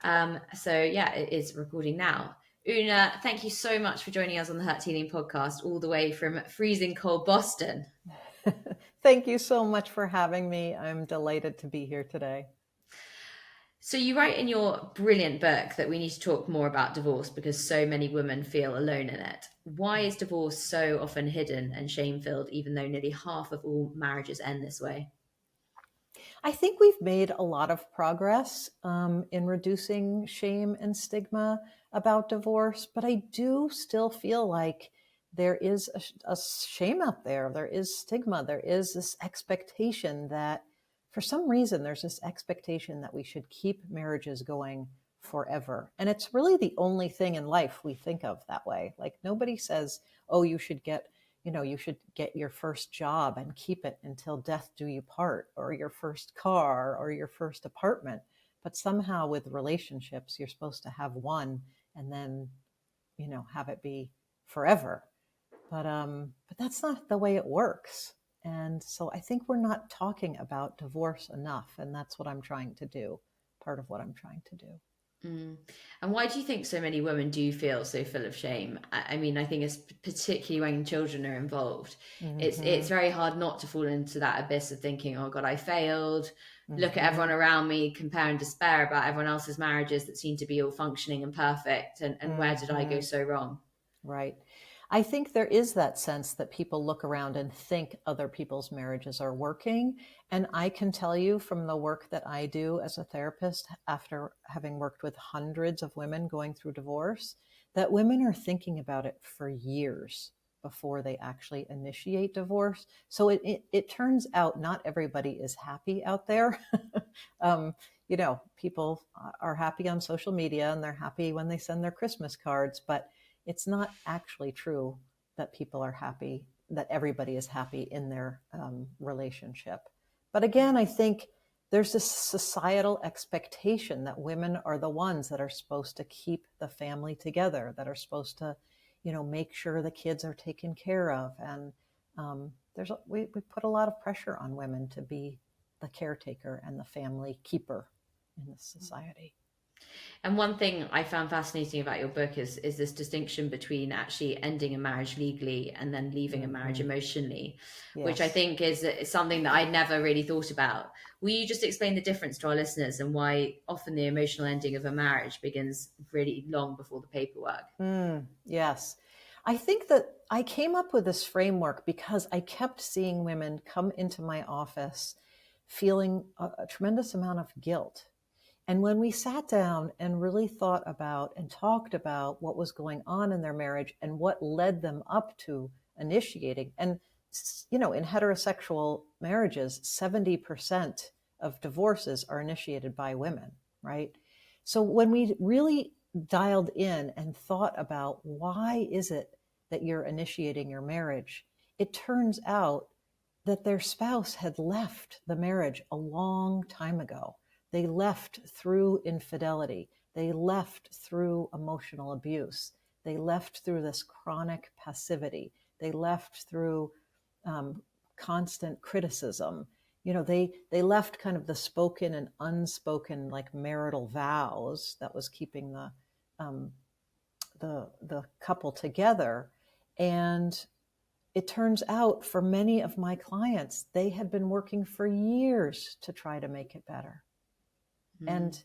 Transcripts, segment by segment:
So yeah, it is recording now. Una, thank you so much for joining us on the Hurt Healing podcast, all the way from freezing cold Boston. Thank you so much for having me. I'm delighted to be here today. So you write in your brilliant book that we need to talk more about divorce because so many women feel alone in it. Why is divorce so often hidden and shame-filled, even though nearly half of all marriages end this way? I think we've made a lot of progress in reducing shame and stigma about divorce, but I do still feel like there is a shame out there. There is stigma. There is this expectation that, for some reason, there's this expectation that we should keep marriages going forever. And it's really the only thing in life we think of that way. Like nobody says, oh, you should get your first job and keep it until death do you part, or your first car, or your first apartment. But somehow with relationships, you're supposed to have one and then, have it be forever. But that's not the way it works. And so I think we're not talking about divorce enough. And that's what I'm trying to do. Part of what I'm trying to do. Mm. And why do you think so many women do feel so full of shame? I mean, I think it's particularly when children are involved. It's very hard not to fall into that abyss of thinking, "Oh God, I failed." Look at everyone around me, compare and despair about everyone else's marriages that seem to be all functioning and perfect, and where did I go so wrong? Right. I think there is that sense that people look around and think other people's marriages are working. And I can tell you from the work that I do as a therapist, after having worked with hundreds of women going through divorce, that women are thinking about it for years before they actually initiate divorce. So it turns out not everybody is happy out there. People are happy on social media and they're happy when they send their Christmas cards, but it's not actually true that people are happy, that everybody is happy in their relationship. But again, I think there's this societal expectation that women are the ones that are supposed to keep the family together, that are supposed to, make sure the kids are taken care of. And we put a lot of pressure on women to be the caretaker and the family keeper in this society. And one thing I found fascinating about your book is this distinction between actually ending a marriage legally and then leaving a marriage emotionally, which I think is something that I'd never really thought about. Will you just explain the difference to our listeners and why often the emotional ending of a marriage begins really long before the paperwork? Yes. I think that I came up with this framework because I kept seeing women come into my office feeling a tremendous amount of guilt. And when we sat down and really thought about and talked about what was going on in their marriage and what led them up to initiating, and in heterosexual marriages, 70% of divorces are initiated by women, right? So when we really dialed in and thought about why is it that you're initiating your marriage, it turns out that their spouse had left the marriage a long time ago. They left through infidelity. They left through emotional abuse. They left through this chronic passivity. They left through constant criticism. They left kind of the spoken and unspoken, like marital vows that was keeping the couple together. And it turns out for many of my clients, they had been working for years to try to make it better. And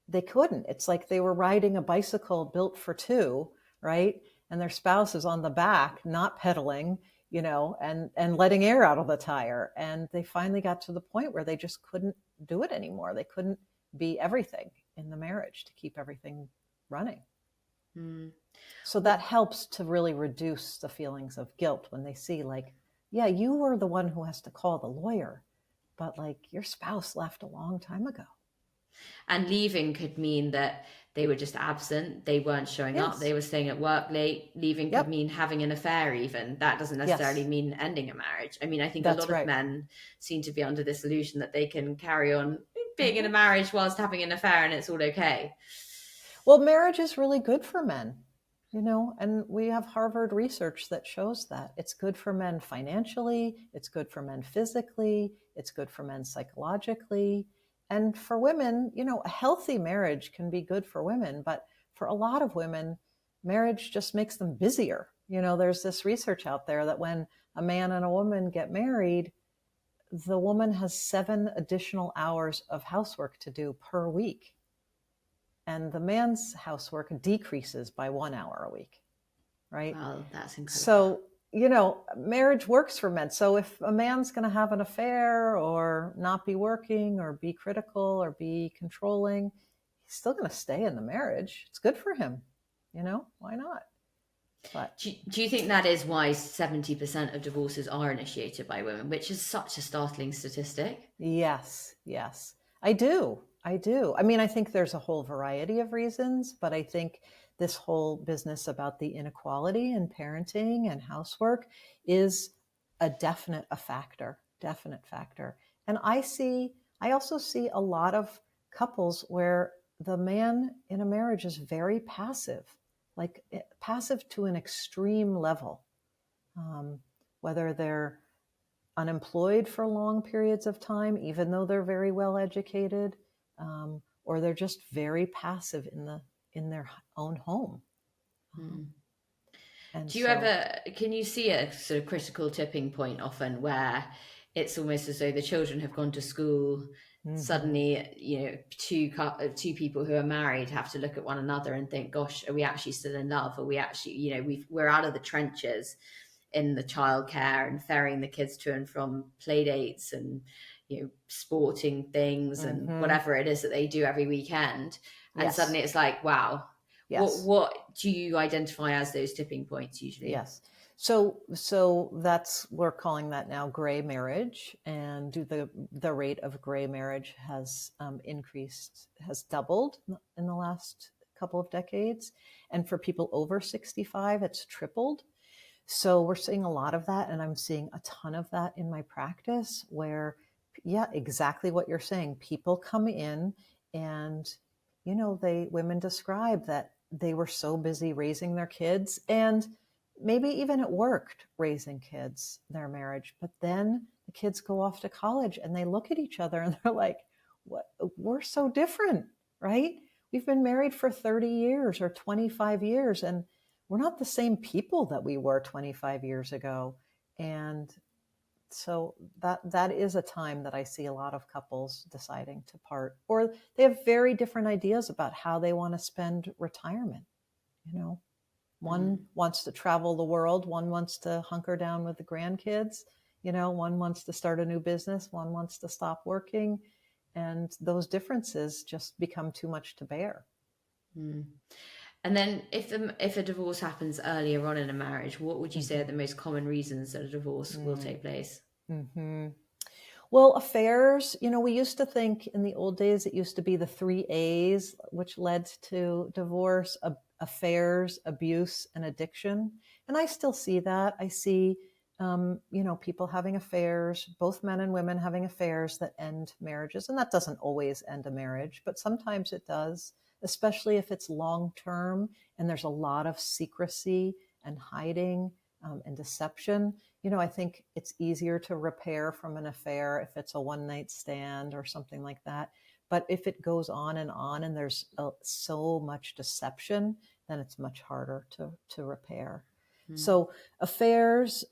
they couldn't. It's like they were riding a bicycle built for two, right? And their spouse is on the back, not pedaling, and letting air out of the tire. And they finally got to the point where they just couldn't do it anymore. They couldn't be everything in the marriage to keep everything running. So that helps to really reduce the feelings of guilt when they see, like, yeah, you were the one who has to call the lawyer, but like your spouse left a long time ago. And leaving could mean that they were just absent, they weren't showing up, they were staying at work late. Leaving could mean having an affair even. That doesn't necessarily mean ending a marriage. I mean, I think a lot of men seem to be under this illusion that they can carry on being in a marriage whilst having an affair and it's all okay. Well, marriage is really good for men, and we have Harvard research that shows that it's good for men financially, it's good for men physically, it's good for men psychologically. And for women, a healthy marriage can be good for women, but for a lot of women, marriage just makes them busier. There's this research out there that when a man and a woman get married, the woman has 7 additional hours of housework to do per week. And the man's housework decreases by 1 hour a week, right? Wow, that's incredible. So, marriage works for men. So if a man's going to have an affair or not be working or be critical or be controlling, he's still going to stay in the marriage. It's good for him. Why not? But do you think that is why 70% of divorces are initiated by women, which is such a startling statistic? Yes, I do. I mean, I think there's a whole variety of reasons, but I think this whole business about the inequality in parenting and housework is a definite factor. And I also see a lot of couples where the man in a marriage is very passive, like passive to an extreme level, whether they're unemployed for long periods of time, even though they're very well educated, or they're just very passive in their own home. And do you can you see a sort of critical tipping point often where it's almost as though the children have gone to school, suddenly, two people who are married have to look at one another and think, gosh, are we actually still in love? Are we actually, we're out of the trenches in the childcare and ferrying the kids to and from play dates and sporting things and whatever it is that they do every weekend, and suddenly it's like, wow. What do you identify as those tipping points usually? Yes, so we're calling that now gray marriage, and the rate of gray marriage has increased, has doubled in the last couple of decades, and for people over 65 it's tripled. So we're seeing a lot of that, and I'm seeing a ton of that in my practice where, exactly what you're saying. People come in and, women describe that they were so busy raising their kids, and maybe even it worked raising kids, their marriage, but then the kids go off to college and they look at each other and they're like, "What? We're so different, right? We've been married for 30 years or 25 years, and we're not the same people that we were 25 years ago." And so that is a time that I see a lot of couples deciding to part, or they have very different ideas about how they want to spend retirement. One wants to travel the world, one wants to hunker down with the grandkids, one wants to start a new business, one wants to stop working, and those differences just become too much to bear. And then if a divorce happens earlier on in a marriage, what would you say are the most common reasons that a divorce will take place? Well, affairs, we used to think in the old days, it used to be the 3 A's, which led to divorce: affairs, abuse, and addiction. And I still see that. I see, people having affairs, both men and women having affairs that end marriages. And that doesn't always end a marriage, but sometimes it does, especially if it's long-term and there's a lot of secrecy and hiding and deception. I think it's easier to repair from an affair if it's a one-night stand or something like that. But if it goes on and there's so much deception, then it's much harder to repair. So affairs,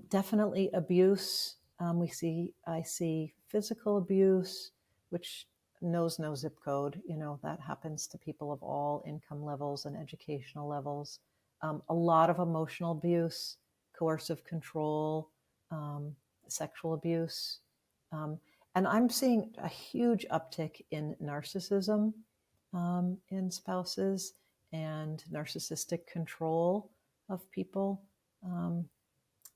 definitely abuse. I see physical abuse, which knows no zip code. That happens to people of all income levels and educational levels. A lot of emotional abuse, coercive control, sexual abuse. And I'm seeing a huge uptick in narcissism in spouses and narcissistic control of people.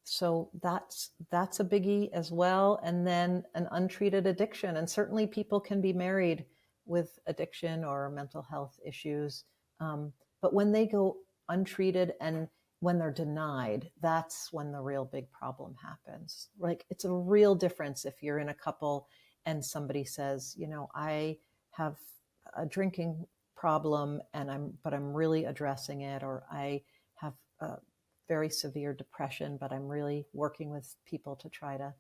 So that's a biggie as well. And then an untreated addiction. And certainly people can be married with addiction or mental health issues. But when they go untreated and when they're denied, that's when the real big problem happens. Like, it's a real difference if you're in a couple and somebody says, I have a drinking problem but I'm really addressing it, or I have a very severe depression, but I'm really working with people to try to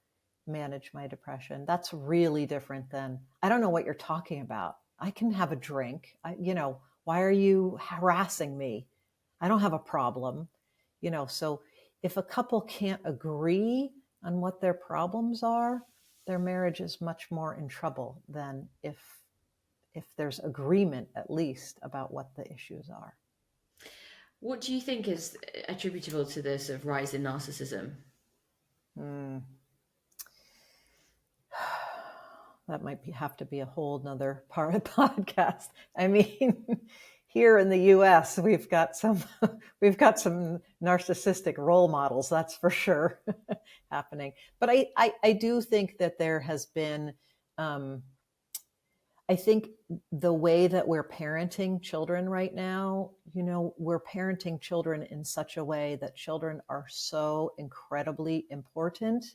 manage my depression. That's really different than, I don't know what you're talking about. I can have a drink. Why are you harassing me? I don't have a problem. So if a couple can't agree on what their problems are, their marriage is much more in trouble than if there's agreement, at least, about what the issues are. What do you think is attributable to this sort of rise in narcissism? That might have to be a whole nother part of the podcast. I mean, here in the US, we've got some narcissistic role models, that's for sure, happening. But I do think that there has been, I think the way that we're parenting children right now, we're parenting children in such a way that children are so incredibly important.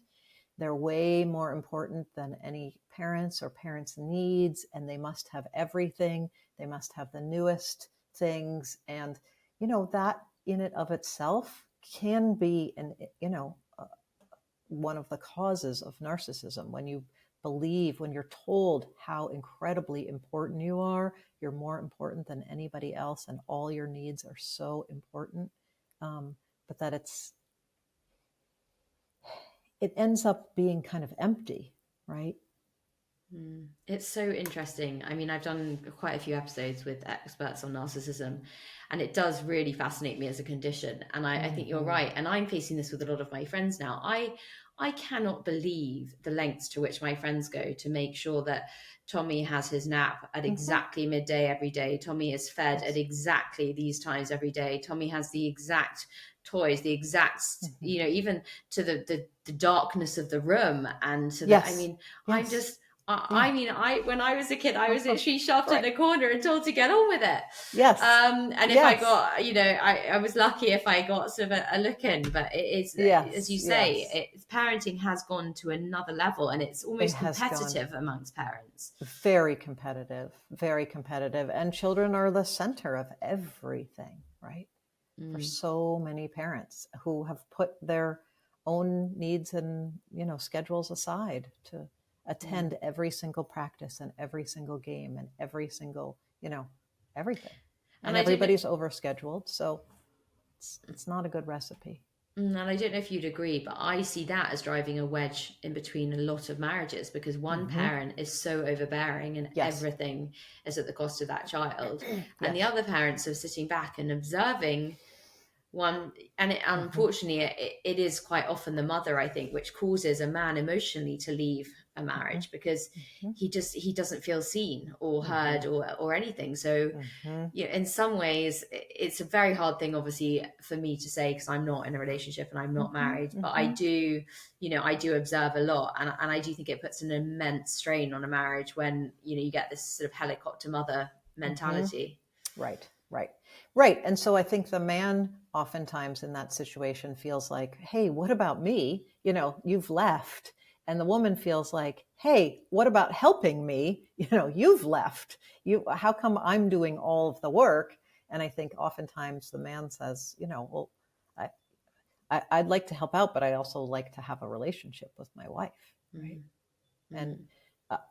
They're way more important than any parents or parents' needs, and they must have everything. They must have the newest things. And, that in and of itself can be one of the causes of narcissism. When you're told how incredibly important you are, you're more important than anybody else, and all your needs are so important, but that it ends up being kind of empty, right? It's so interesting. I mean, I've done quite a few episodes with experts on narcissism, and it does really fascinate me as a condition. And I think you're right. And I'm facing this with a lot of my friends now. I cannot believe the lengths to which my friends go to make sure that Tommy has his nap at exactly midday every day. Tommy is fed at exactly these times every day. Tommy has the exact toys, the exact, even to the darkness of the room and to the, I mean, I'm just, when I was a kid, I was literally shoved in a corner and told to get on with it. Yes. And if I got, I was lucky if I got sort of a look in, but it is, as you say, parenting has gone to another level, and it's almost competitive amongst parents. Very competitive, very competitive. And children are the center of everything, right? For so many parents who have put their own needs and, schedules aside to attend every single practice and every single game and every single, everything. And everybody's overscheduled. So it's not a good recipe. And I don't know if you'd agree, but I see that as driving a wedge in between a lot of marriages, because one parent is so overbearing and everything is at the cost of that child. And the other parents are sitting back and observing one. And unfortunately, it is quite often the mother, I think, which causes a man emotionally to leave a marriage because he doesn't feel seen or heard or anything. So in some ways it's a very hard thing, obviously, for me to say, because I'm not in a relationship and I'm not married, but I do observe a lot, and I do think it puts an immense strain on a marriage when you get this sort of helicopter mother mentality. Right. And so I think the man oftentimes in that situation feels like, hey, what about me? You've left. And the woman feels like, hey, what about helping me? You've left. How come I'm doing all of the work? And I think oftentimes the man says, well, I'd like to help out, but I also like to have a relationship with my wife. Right. And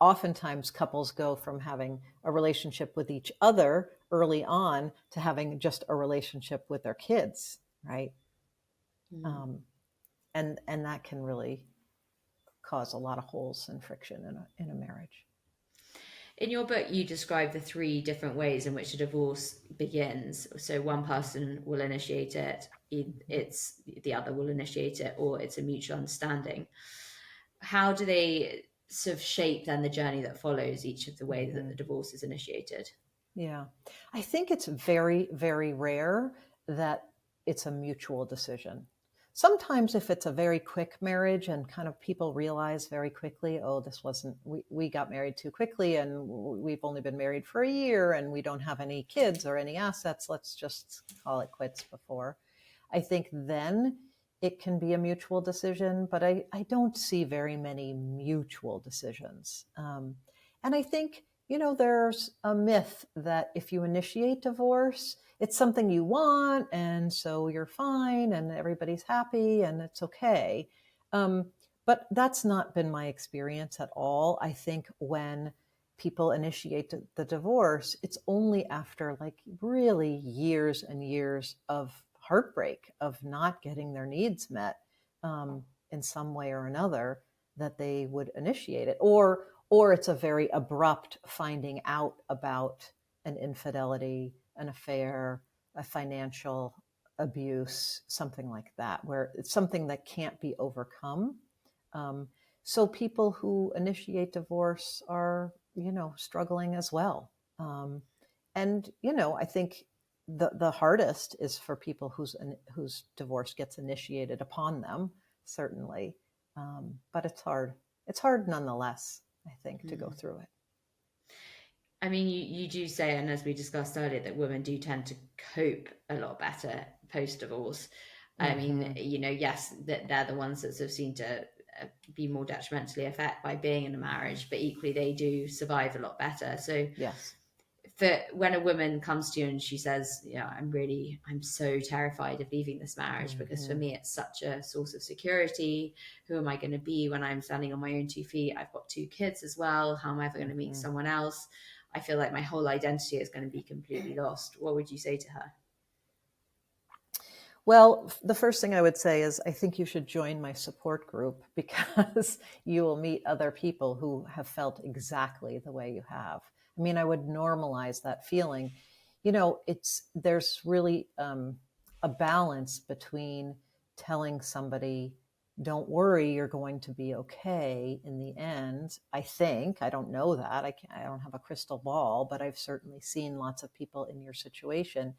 oftentimes couples go from having a relationship with each other early on to having just a relationship with their kids. Right. And that can really cause a lot of holes and friction in a marriage. In your book, you describe the 3 different ways in which a divorce begins. So one person will initiate it, it's the other will initiate it, or it's a mutual understanding. How do they sort of shape then the journey that follows each of the ways that the divorce is initiated? Yeah, I think it's very, very rare that it's a mutual decision. Sometimes if it's a very quick marriage and kind of people realize very quickly, oh, we got married too quickly and we've only been married for a year and we don't have any kids or any assets, let's just call it quits before. I think then it can be a mutual decision, but I don't see very many mutual decisions. And I think, there's a myth that if you initiate divorce, it's something you want, and so you're fine, and everybody's happy, and it's okay. But that's not been my experience at all. I think when people initiate the divorce, it's only after like really years and years of heartbreak, of not getting their needs met in some way or another, that they would initiate it. Or it's a very abrupt finding out about an infidelity, an affair, a financial abuse, something like that, where it's something that can't be overcome. So people who initiate divorce are, struggling as well. And I think the hardest is for people whose divorce gets initiated upon them, certainly. But it's hard. It's hard nonetheless, I think, to go through it. I mean, you do say, and as we discussed earlier, that women do tend to cope a lot better post-divorce. I mean, yes, that they're the ones that sort of seem to be more detrimentally affected by being in a marriage, but equally they do survive a lot better. So yes, for when a woman comes to you and she says, I'm so terrified of leaving this marriage because for me it's such a source of security. Who am I going to be when I'm standing on my own 2 feet? I've got 2 kids as well. How am I ever going to meet someone else? I feel like my whole identity is going to be completely lost. What would you say to her? Well, the first thing I would say is I think you should join my support group, because you will meet other people who have felt exactly the way you have. I mean, I would normalize that feeling. There's really a balance between telling somebody, don't worry, you're going to be okay in the end. I think, I don't know that. I don't have a crystal ball, but I've certainly seen lots of people in your situation.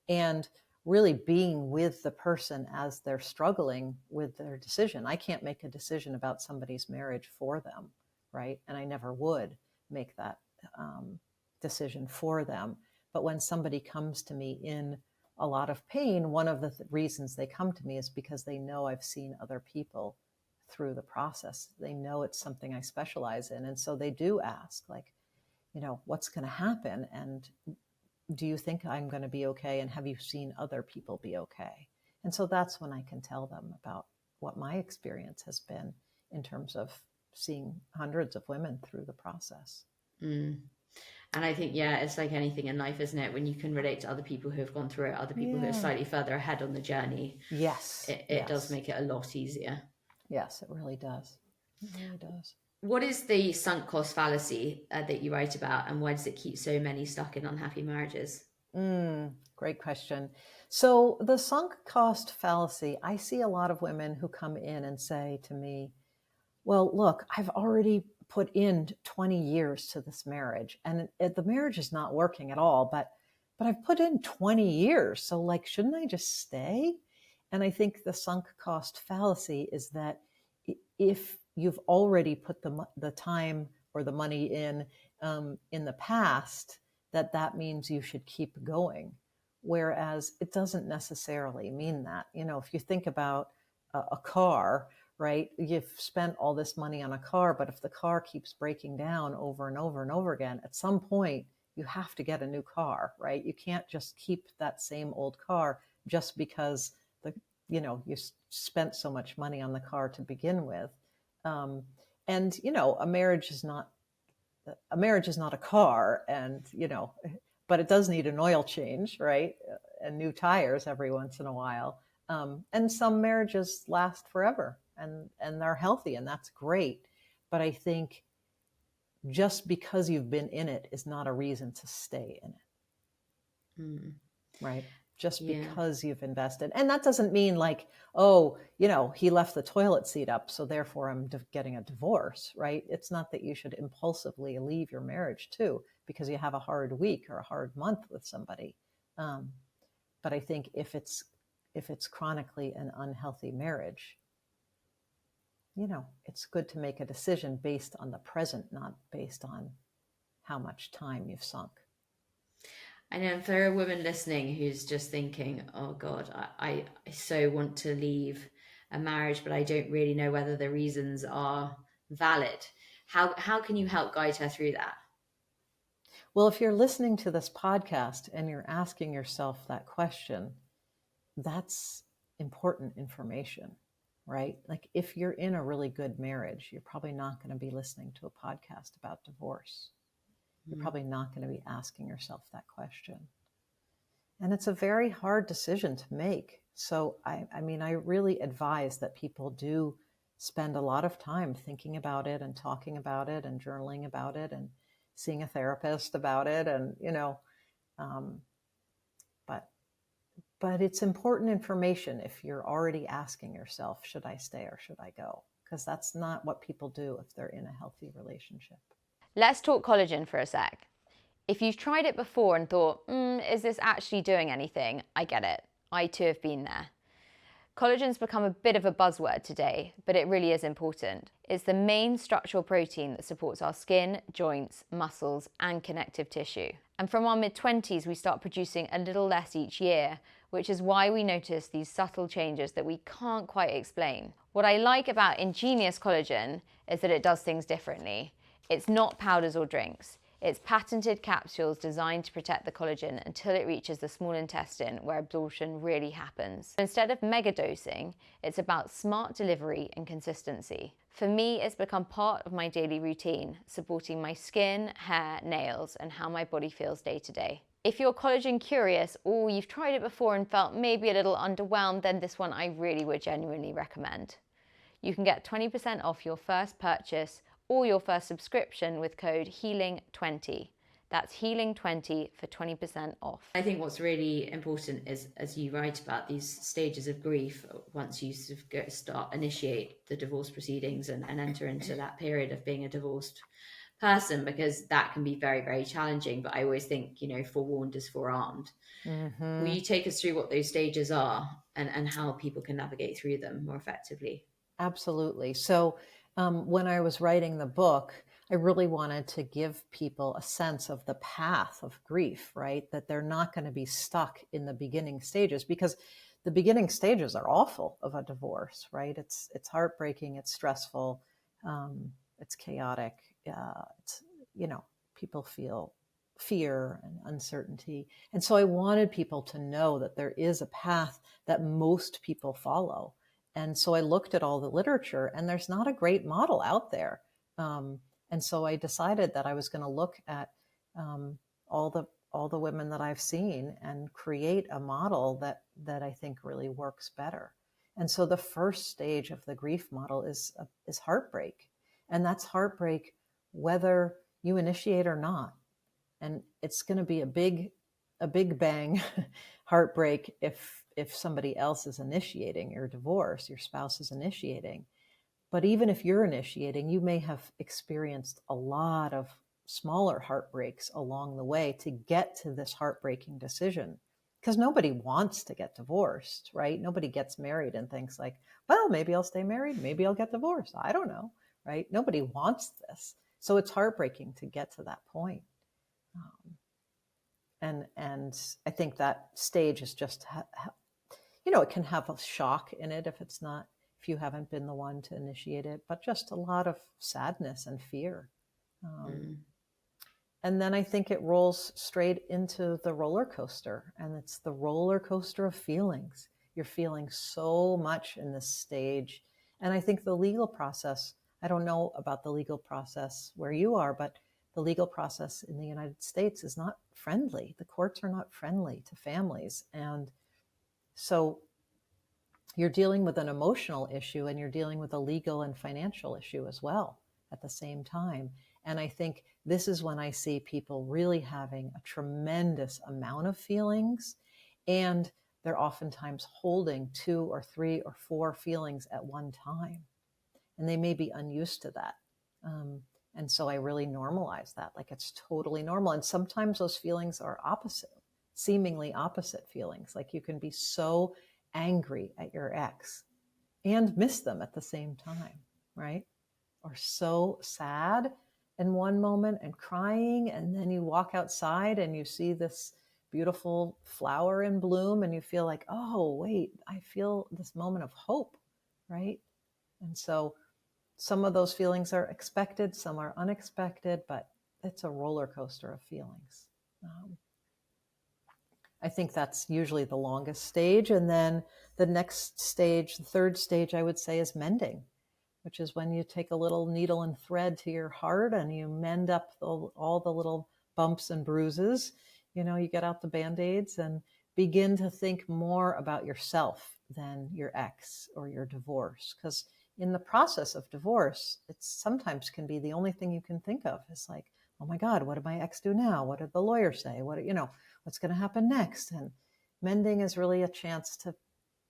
And really being with the person as they're struggling with their decision. I can't make a decision about somebody's marriage for them, right? And I never would make that decision for them. But when somebody comes to me in a lot of pain, one of the reasons they come to me is because they know I've seen other people through the process. They know it's something I specialize in. And so they do ask, like, what's going to happen? And do you think I'm going to be okay? And have you seen other people be okay? And so that's when I can tell them about what my experience has been in terms of seeing hundreds of women through the process. And I think, it's like anything in life, isn't it? When you can relate to other people who have gone through it, other people who are slightly further ahead on the journey. Yes. It does make it a lot easier. Yes, it really does. It really does. What is the sunk cost fallacy that you write about, and why does it keep so many stuck in unhappy marriages? Great question. So the sunk cost fallacy, I see a lot of women who come in and say to me, well, look, I've already put in 20 years to this marriage, and the marriage is not working at all, but I've put in 20 years. So like, shouldn't I just stay? And I think the sunk cost fallacy is that if you've already put the time or the money in the past, that means you should keep going. Whereas it doesn't necessarily mean that. If you think about a car, right? You've spent all this money on a car, but if the car keeps breaking down over and over and over again, at some point you have to get a new car, right? You can't just keep that same old car just because you spent so much money on the car to begin with. And a marriage is not a car, and but it does need an oil change, right? And new tires every once in a while. And some marriages last forever, and they're healthy, and that's great. But I think just because you've been in it is not a reason to stay in it. Right? Just because you've invested. And that doesn't mean like, oh, he left the toilet seat up, so therefore I'm getting a divorce, right? It's not that you should impulsively leave your marriage too because you have a hard week or a hard month with somebody. But I think if it's chronically an unhealthy marriage, it's good to make a decision based on the present, not based on how much time you've sunk. And then for a woman listening who's just thinking, oh God, I so want to leave a marriage, but I don't really know whether the reasons are valid. How can you help guide her through that? Well, if you're listening to this podcast and you're asking yourself that question, that's important information. right? Like if you're in a really good marriage, you're probably not going to be listening to a podcast about divorce. You're probably not going to be asking yourself that question. And it's a very hard decision to make. So I mean, I really advise that people do spend a lot of time thinking about it and talking about it and journaling about it and seeing a therapist about it. And, um, but it's important information if you're already asking yourself, should I stay or should I go? Because that's not what people do if they're in a healthy relationship. Let's talk collagen for a sec. If you've tried it before and thought, is this actually doing anything? I get it. I too have been there. Collagen's become a bit of a buzzword today, but it really is important. It's the main structural protein that supports our skin, joints, muscles, and connective tissue. And from our mid-20s, we start producing a little less each year, which is why we notice these subtle changes that we can't quite explain. What I like about Ingenious Collagen is that it does things differently. It's not powders or drinks. It's patented capsules designed to protect the collagen until it reaches the small intestine where absorption really happens. Instead of megadosing, it's about smart delivery and consistency. For me, it's become part of my daily routine, supporting my skin, hair, nails, and how my body feels day to day. If you're collagen curious or you've tried it before and felt maybe a little underwhelmed, then this one I really would genuinely recommend. You can get 20% off your first purchase or your first subscription with code HEALING20. That's HEALING20 for 20% off. I think what's really important is, as you write about these stages of grief, once you sort of initiate the divorce proceedings and enter into that period of being a divorced person, because that can be very, very challenging. But I always think, forewarned is forearmed. Will you take us through what those stages are and how people can navigate through them more effectively? Absolutely. So when I was writing the book, I really wanted to give people a sense of the path of grief, right? That they're not going to be stuck in the beginning stages, because the beginning stages are awful of a divorce, right? It's heartbreaking, it's stressful, it's chaotic. It's, people feel fear and uncertainty. And so I wanted people to know that there is a path that most people follow. And so I looked at all the literature, and there's not a great model out there. And so I decided that I was going to look at all the women that I've seen and create a model that I think really works better. And so the first stage of the grief model is heartbreak, and that's heartbreak whether you initiate or not. And it's going to be a big bang heartbreak if somebody else is initiating your divorce, your spouse is initiating. But even if you're initiating, you may have experienced a lot of smaller heartbreaks along the way to get to this heartbreaking decision. Because nobody wants to get divorced, right? Nobody gets married and thinks like, well, maybe I'll stay married, maybe I'll get divorced. I don't know, right? Nobody wants this. So it's heartbreaking to get to that point. And I think that stage is just, it can have a shock in it if you haven't been the one to initiate it, but just a lot of sadness and fear. And then I think it rolls straight into the roller coaster, and it's the roller coaster of feelings. You're feeling so much in this stage. And I think the legal process, I don't know about the legal process where you are, but the legal process in the United States is not friendly. The courts are not friendly to families. And so you're dealing with an emotional issue, and you're dealing with a legal and financial issue as well at the same time. And I think this is when I see people really having a tremendous amount of feelings, and they're oftentimes holding 2 or 3 or 4 feelings at one time. And they may be unused to that. And so I really normalize that, like it's totally normal. And sometimes those feelings are opposite, seemingly opposite feelings. Like you can be so angry at your ex and miss them at the same time, right? Or so sad in one moment and crying, and then you walk outside and you see this beautiful flower in bloom and you feel like, oh, wait, I feel this moment of hope, right? And so some of those feelings are expected, some are unexpected, but it's a roller coaster of feelings. I think that's usually the longest stage. And then the next stage, the third stage, I would say, is mending, which is when you take a little needle and thread to your heart and you mend up all the little bumps and bruises. You get out the Band-Aids and begin to think more about yourself than your ex or your divorce. Because in the process of divorce, it sometimes can be the only thing you can think of. It's like, oh my God, what did my ex do now? What did the lawyer say? What's going to happen next? And mending is really a chance to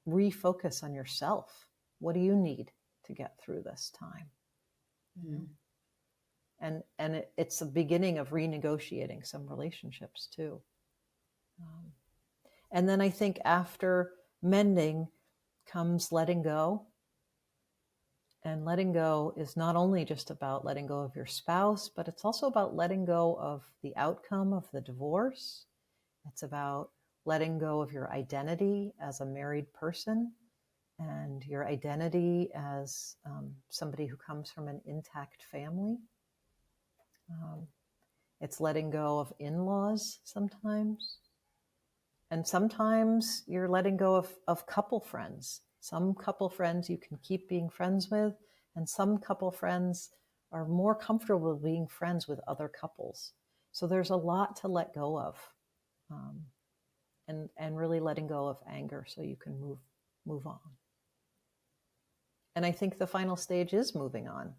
refocus on yourself. What do you need to get through this time? And it's the beginning of renegotiating some relationships too. And then I think after mending comes letting go. And letting go is not only just about letting go of your spouse, but it's also about letting go of the outcome of the divorce. It's about letting go of your identity as a married person and your identity as somebody who comes from an intact family. It's letting go of in-laws sometimes. And sometimes you're letting go of couple friends. Some couple friends you can keep being friends with, and some couple friends are more comfortable being friends with other couples. So there's a lot to let go of, and really letting go of anger so you can move on. And I think the final stage is moving on,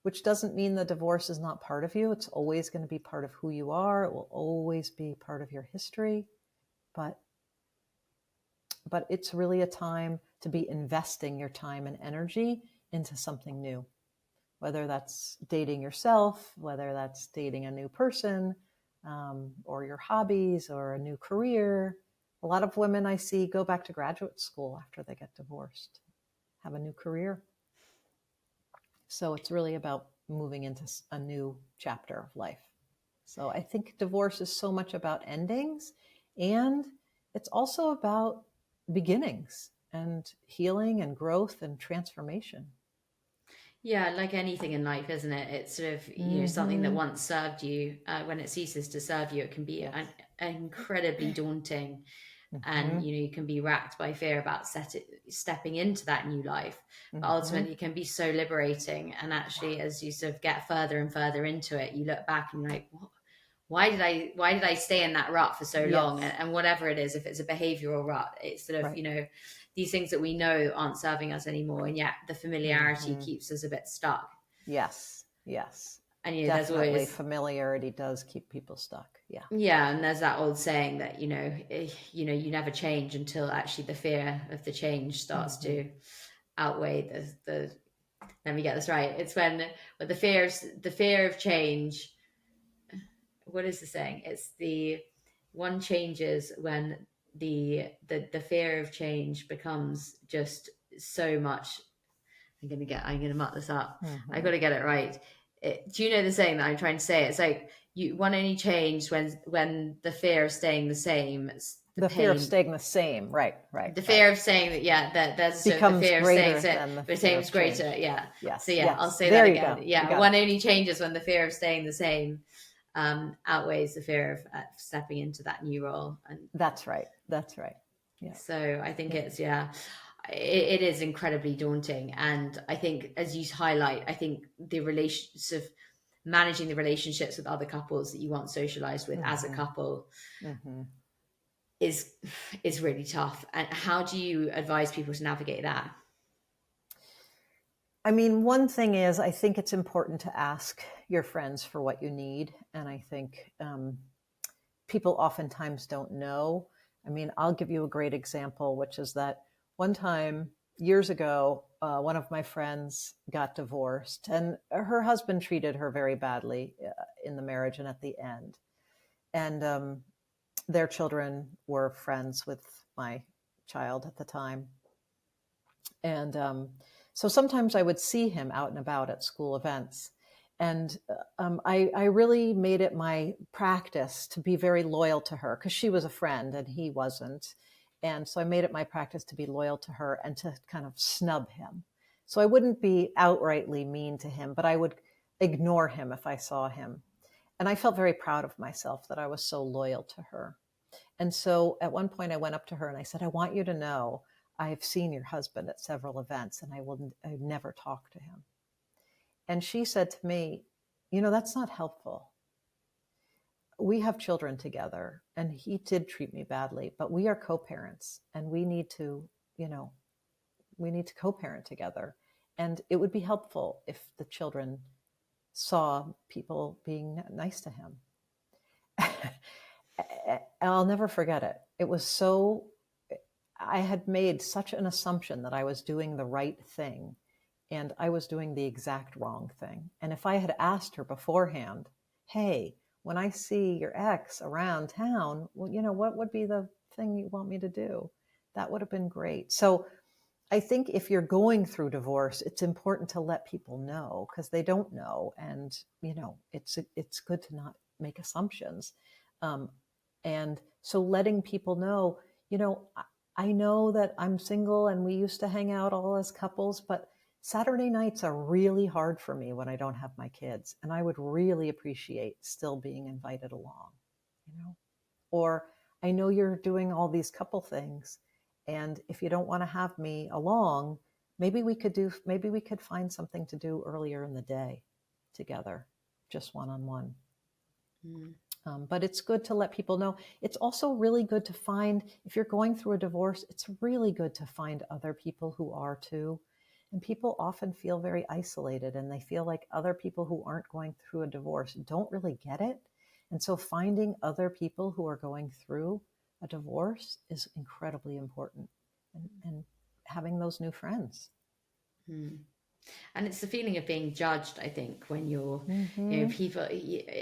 which doesn't mean the divorce is not part of you. It's always going to be part of who you are. It will always be part of your history, but it's really a time to be investing your time and energy into something new, whether that's dating yourself, whether that's dating a new person, or your hobbies or a new career. A lot of women I see go back to graduate school after they get divorced, have a new career. So it's really about moving into a new chapter of life. So I think divorce is so much about endings, and it's also about beginnings and healing and growth and transformation. Yeah, like anything in life, isn't it? It's sort of, something that once served you, when it ceases to serve you, it can be incredibly daunting. And, you can be racked by fear about stepping into that new life. But ultimately, it can be so liberating. And actually, as you sort of get further and further into it, you look back and you're like, why did I stay in that rut for so long? And whatever it is, if it's a behavioral rut, it's sort of, these things that we know aren't serving us anymore. And yet the familiarity keeps us a bit stuck. Yes. And definitely there's always familiarity does keep people stuck. Yeah, and there's that old saying that you never change until actually the fear of the change starts to outweigh the. Let me get this right. It's when the fear of change. What is the saying? It's the one changes when the fear of change becomes just so much. I'm gonna muck this up. I got to get it right. Do you know the saying that I'm trying to say? It's like one only changes when the fear of staying the same. The fear of staying the same, right. The fear of saying that there's becomes the fear of greater staying than the the fear same of is greater. change. Yeah. Yes. So yes. I'll say there that you again. Go. Yeah, one only changes when the fear of staying the same outweighs the fear of stepping into that new role. And that's right. Yeah. So I think it's it is incredibly daunting. And I think, as you highlight, I think the relations of managing the relationships with other couples that you want socialized with as a couple is really tough. And how do you advise people to navigate that? I mean, one thing is, I think it's important to ask your friends for what you need. And I think people oftentimes don't know. I mean, I'll give you a great example, which is that one time years ago, one of my friends got divorced, and her husband treated her very badly in the marriage and at the end. And their children were friends with my child at the time. And so sometimes I would see him out and about at school events. And I really made it my practice to be very loyal to her, because she was a friend and he wasn't. And so I made it my practice to be loyal to her and to kind of snub him. So I wouldn't be outrightly mean to him, but I would ignore him if I saw him. I felt very proud of myself that I was so loyal to her. And so at one point I went up to her and I said, I want you to know I've seen your husband at several events and I never talk to him. And she said to me, that's not helpful. We have children together and he did treat me badly, but we are co-parents and we need to co-parent together. And it would be helpful if the children saw people being nice to him. I'll never forget it. It was I had made such an assumption that I was doing the right thing and I was doing the exact wrong thing. And if I had asked her beforehand, hey, when I see your ex around town, well, what would be the thing you want me to do? That would have been great. So I think if you're going through divorce, it's important to let people know because they don't know. And, it's good to not make assumptions. And so letting people know, I know that I'm single and we used to hang out all as couples, but Saturday nights are really hard for me when I don't have my kids. And I would really appreciate still being invited along, or I know you're doing all these couple things. And if you don't want to have me along, maybe we could find something to do earlier in the day together, just one-on-one. But it's good to let people know. It's also really good to find, if you're going through a divorce, it's really good to find other people who are too. And people often feel very isolated and they feel like other people who aren't going through a divorce don't really get it. And so finding other people who are going through a divorce is incredibly important, and having those new friends. And it's the feeling of being judged, I think, when you're, people,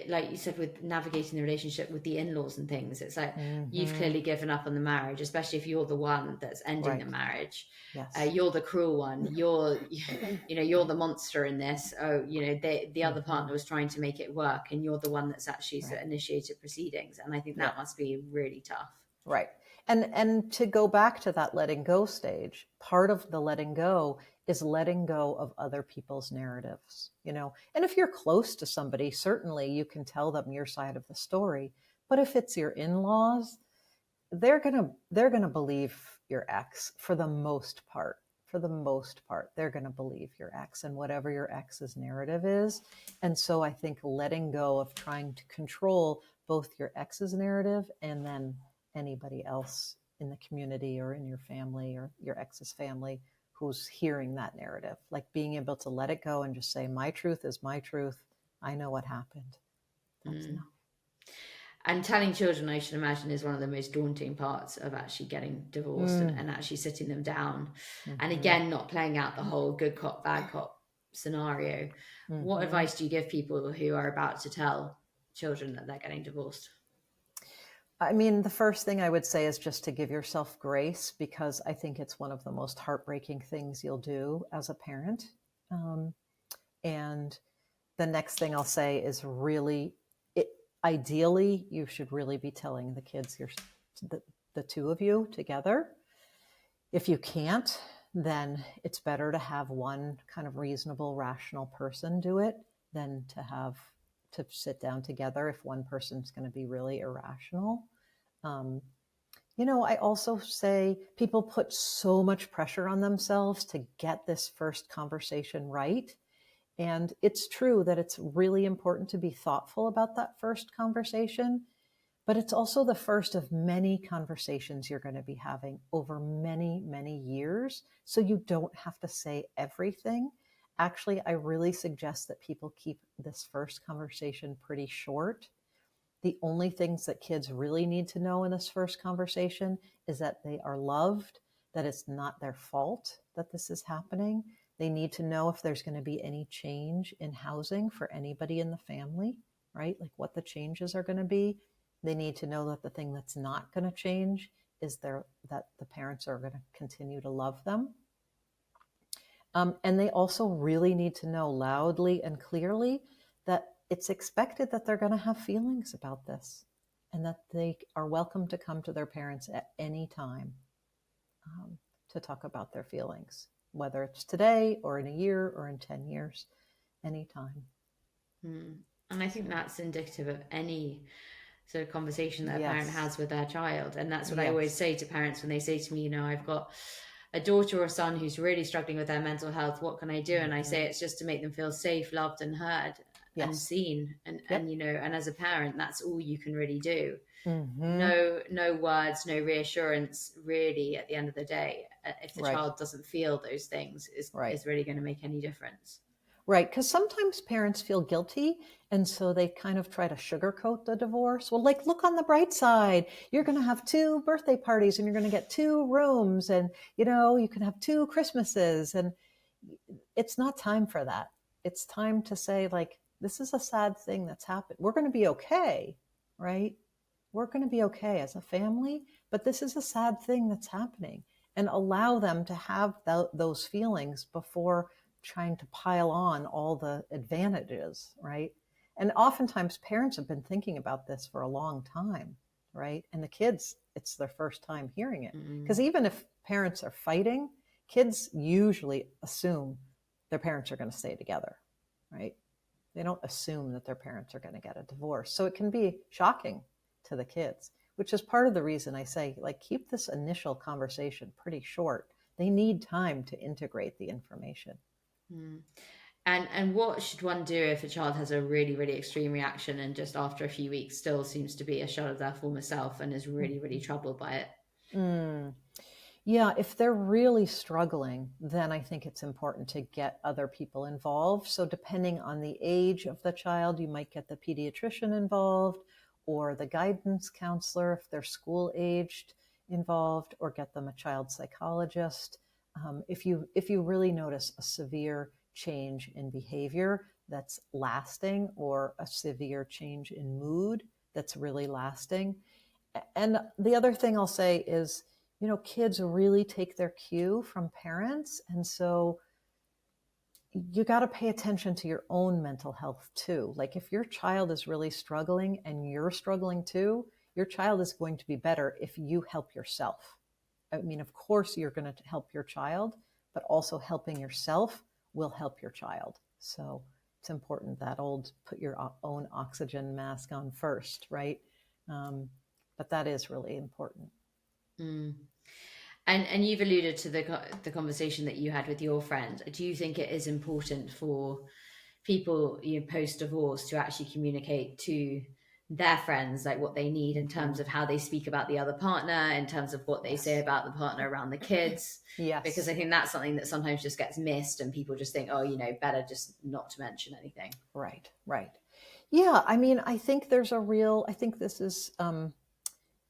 like you said, with navigating the relationship with the in-laws and things, it's like you've clearly given up on the marriage, especially if you're the one that's ending the marriage. Yes. You're the cruel one. You're the monster in this. The other partner was trying to make it work, and you're the one that's actually initiated proceedings. And I think that must be really tough. Right. And to go back to that letting go stage, part of the letting go is letting go of other people's narratives, and if you're close to somebody, certainly you can tell them your side of the story. But if it's your in-laws, they're gonna believe your ex for the most part. They're gonna believe your ex and whatever your ex's narrative is. And so I think letting go of trying to control both your ex's narrative and then anybody else in the community or in your family or your ex's family who's hearing that narrative, like being able to let it go and just say, my truth is my truth. I know what happened. That's enough. And telling children, I should imagine, is one of the most daunting parts of actually getting divorced and actually sitting them down. And again, not playing out the whole good cop, bad cop scenario. What advice do you give people who are about to tell children that they're getting divorced? I mean, the first thing I would say is just to give yourself grace, because I think it's one of the most heartbreaking things you'll do as a parent. And the next thing I'll say is ideally, you should really be telling the kids, the two of you together. If you can't, then it's better to have one kind of reasonable, rational person do it than to sit down together if one person's going to be really irrational. I also say people put so much pressure on themselves to get this first conversation right. And it's true that it's really important to be thoughtful about that first conversation, but it's also the first of many conversations you're going to be having over many, many years. So you don't have to say everything. Actually, I really suggest that people keep this first conversation pretty short. The only things that kids really need to know in this first conversation is that they are loved, that it's not their fault that this is happening. They need to know if there's going to be any change in housing for anybody in the family, right? Like what the changes are going to be. They need to know that the thing that's not going to change is that the parents are going to continue to love them. And they also really need to know loudly and clearly that it's expected that they're going to have feelings about this and that they are welcome to come to their parents at any time to talk about their feelings, whether it's today or in a year or in 10 years, anytime. And I think that's indicative of any sort of conversation that a parent Yes. has with their child. And that's what I always Yes. say to parents when they say to me, you know, I've got a daughter or son who's really struggling with their mental health. What can I do? And I say it's just to make them feel safe, loved, and heard and Yes. seen. And Yep. you know, and as a parent, that's all you can really do. Mm-hmm. No words, no reassurance really at the end of the day. If the Right. child doesn't feel those things Right. is really going to make any difference. Right. Because sometimes parents feel guilty. And so they kind of try to sugarcoat the divorce. Well, like, look on the bright side. You're going to have 2 birthday parties and you're going to get 2 rooms. And, you know, you can have 2 Christmases. And it's not time for that. It's time to say, like, this is a sad thing that's happened. We're going to be okay. Right. We're going to be okay as a family. But this is a sad thing that's happening. And allow them to have those feelings before trying to pile on all the advantages, right? And oftentimes parents have been thinking about this for a long time, right? And the kids, it's their first time hearing it. Because even if parents are fighting, kids usually assume their parents are going to stay together, right? They don't assume that their parents are going to get a divorce. So it can be shocking to the kids, which is part of the reason I say, like, keep this initial conversation pretty short. They need time to integrate the information. And what should one do if a child has a really, really extreme reaction and just after a few weeks still seems to be a shell of their former self and is really, really troubled by it? Yeah, if they're really struggling, then I think it's important to get other people involved. So depending on the age of the child, you might get the pediatrician involved or the guidance counselor if they're school aged involved, or get them a child psychologist. If you really notice a severe change in behavior that's lasting, or a severe change in mood that's really lasting. And the other thing I'll say is, you know, kids really take their cue from parents. And so you got to pay attention to your own mental health too. Like, if your child is really struggling and you're struggling too, your child is going to be better if you help yourself. I mean, of course, you're going to help your child, but also helping yourself will help your child. So it's important, that old put your own oxygen mask on first, right? But that is really important. And you've alluded to the conversation that you had with your friend. Do you think it is important for people, you know, post divorce to actually communicate to their friends like what they need in terms of how they speak about the other partner, in terms of what they say about the partner around the kids? Yes. Because I think that's something that sometimes just gets missed and people just think, oh, you know, better just not to mention anything. Right. Yeah, I mean, I think I think this is,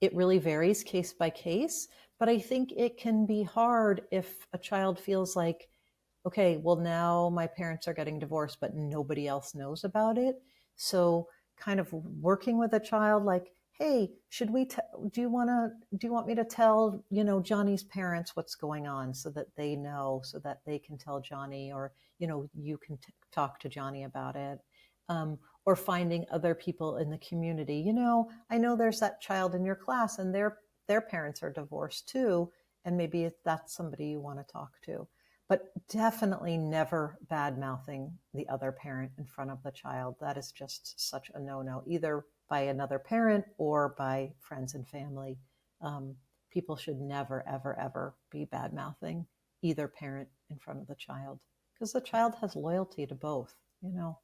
it really varies case by case, but I think it can be hard if a child feels like, okay, well, now my parents are getting divorced, but nobody else knows about it. So kind of working with a child, like, hey, should we, do you want me to tell, you know, Johnny's parents what's going on, so that they know, so that they can tell Johnny, or, you know, you can talk to Johnny about it. Or finding other people in the community. You know, I know there's that child in your class and their parents are divorced too. And maybe that's somebody you want to talk to. But definitely never bad mouthing the other parent in front of the child. That is just such a no-no, either by another parent or by friends and family. People should never, ever, ever be bad mouthing either parent in front of the child, because the child has loyalty to both, you know.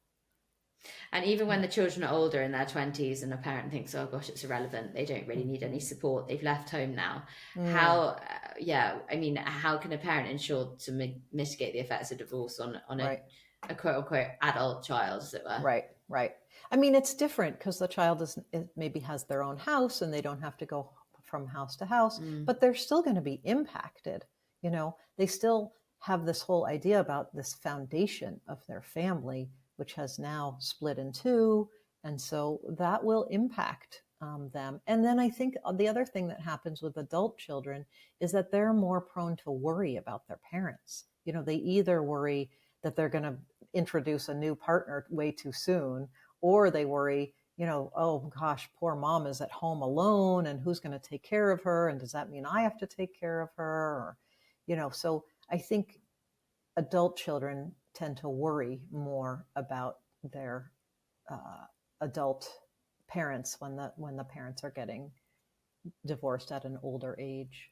And even when the children are older, in their 20s, and a parent thinks, oh gosh, it's irrelevant, they don't really need any support, they've left home now. How, I mean, how can a parent ensure to mitigate the effects of divorce on a quote unquote adult child, as it were? Right. I mean, it's different because the child maybe has their own house and they don't have to go from house to house, but they're still going to be impacted. You know, they still have this whole idea about this foundation of their family, which has now split in two. And so that will impact them. And then I think the other thing that happens with adult children is that they're more prone to worry about their parents. You know, they either worry that they're going to introduce a new partner way too soon, or they worry, you know, oh gosh, poor mom is at home alone and who's going to take care of her? And does that mean I have to take care of her? Or, you know, so I think adult children tend to worry more about their adult parents when the parents are getting divorced at an older age.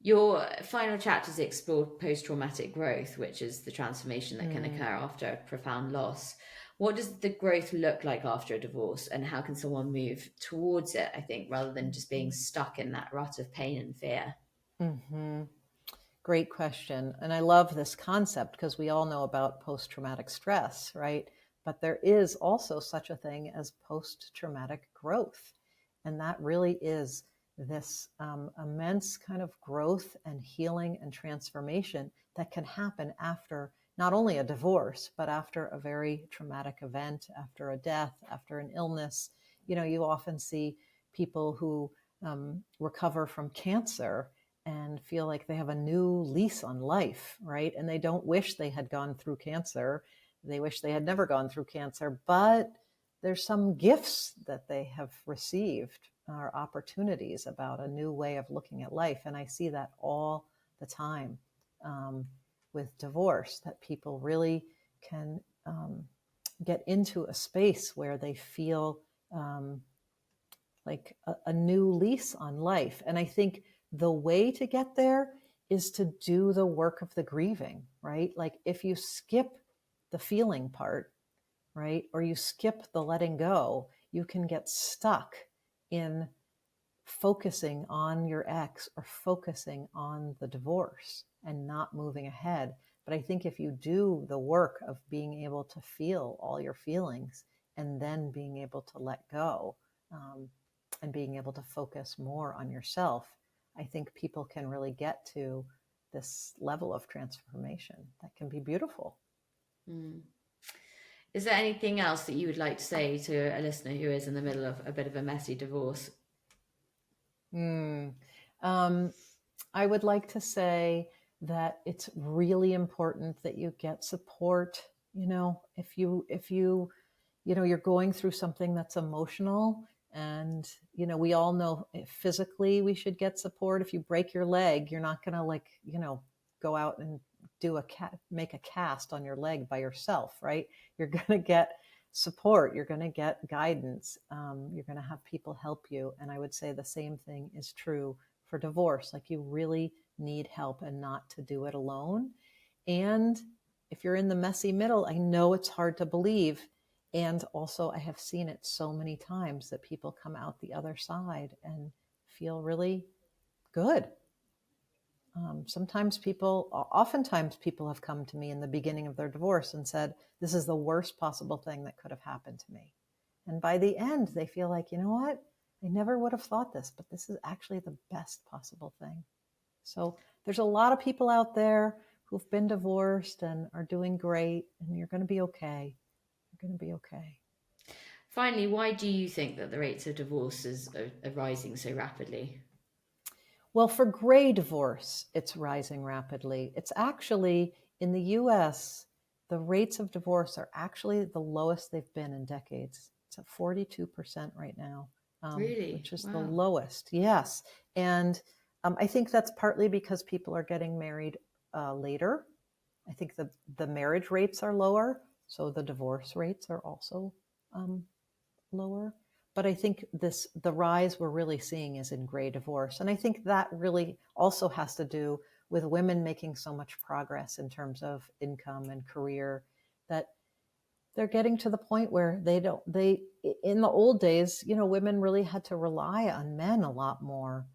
Your final chapters explore post-traumatic growth, which is the transformation that can occur after a profound loss. What does the growth look like after a divorce, and how can someone move towards it, I think, rather than just being stuck in that rut of pain and fear? Great question. And I love this concept because we all know about post-traumatic stress, right? But there is also such a thing as post-traumatic growth. And that really is this immense kind of growth and healing and transformation that can happen after not only a divorce, but after a very traumatic event, after a death, after an illness. You often see people who recover from cancer and feel like they have a new lease on life, right? And they don't wish they had gone through cancer. They wish they had never gone through cancer, but there's some gifts that they have received or opportunities about a new way of looking at life. And I see that all the time with divorce, that people really can get into a space where they feel like a new lease on life. And I think the way to get there is to do the work of the grieving, right? Like if you skip the feeling part, right, or you skip the letting go, you can get stuck in focusing on your ex or focusing on the divorce and not moving ahead. But I think if you do the work of being able to feel all your feelings and then being able to let go and being able to focus more on yourself, I think people can really get to this level of transformation that can be beautiful. Is there anything else that you would like to say to a listener who is in the middle of a bit of a messy divorce? I would like to say that it's really important that you get support. If you're going through something that's emotional, and we all know physically we should get support. If you break your leg, you're not gonna go out and make a cast on your leg by yourself, right? You're gonna get support. You're gonna get guidance. You're gonna have people help you. And I would say the same thing is true for divorce. Like you really need help and not to do it alone. And if you're in the messy middle, I know it's hard to believe. And also I have seen it so many times that people come out the other side and feel really good. Oftentimes people have come to me in the beginning of their divorce and said, this is the worst possible thing that could have happened to me. And by the end, they feel like, you know what? I never would have thought this, but this is actually the best possible thing. So there's a lot of people out there who've been divorced and are doing great, and you're going to be okay. You're going to be okay. Finally, why do you think that the rates of divorces are rising so rapidly? Well, for gray divorce, it's rising rapidly. It's actually, in the US, the rates of divorce are actually the lowest they've been in decades. It's at 42% right now. Really? Which is Wow. the lowest. Yes. And I think that's partly because people are getting married later. I think the marriage rates are lower, so the divorce rates are also lower. But I think the rise we're really seeing is in gray divorce. And I think that really also has to do with women making so much progress in terms of income and career, that they're getting to the point where in the old days, women really had to rely on men a lot more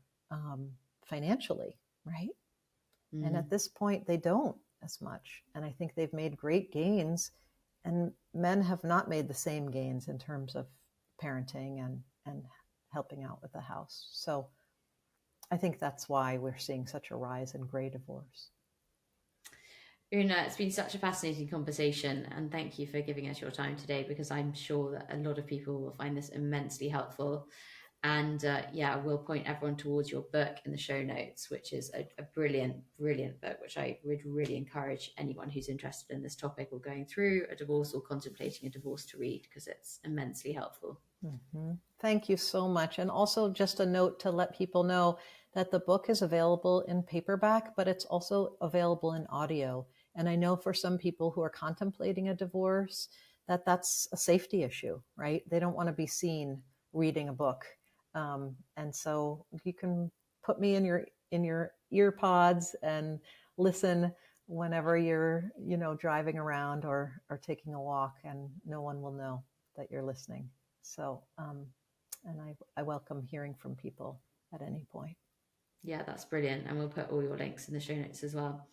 financially, right? And at this point, they don't as much. And I think they've made great gains, and men have not made the same gains in terms of parenting and helping out with the house. So I think that's why we're seeing such a rise in gray divorce. Oona, it's been such a fascinating conversation, and thank you for giving us your time today, because I'm sure that a lot of people will find this immensely helpful. And we'll point everyone towards your book in the show notes, which is a brilliant, brilliant book, which I would really encourage anyone who's interested in this topic or going through a divorce or contemplating a divorce to read, because it's immensely helpful. Mm-hmm. Thank you so much. And also just a note to let people know that the book is available in paperback, but it's also available in audio. And I know for some people who are contemplating a divorce, that's a safety issue, right? They don't want to be seen reading a book. And so you can put me in your ear pods and listen whenever you're, driving around or taking a walk, and no one will know that you're listening. So, and I welcome hearing from people at any point. Yeah, that's brilliant. And we'll put all your links in the show notes as well.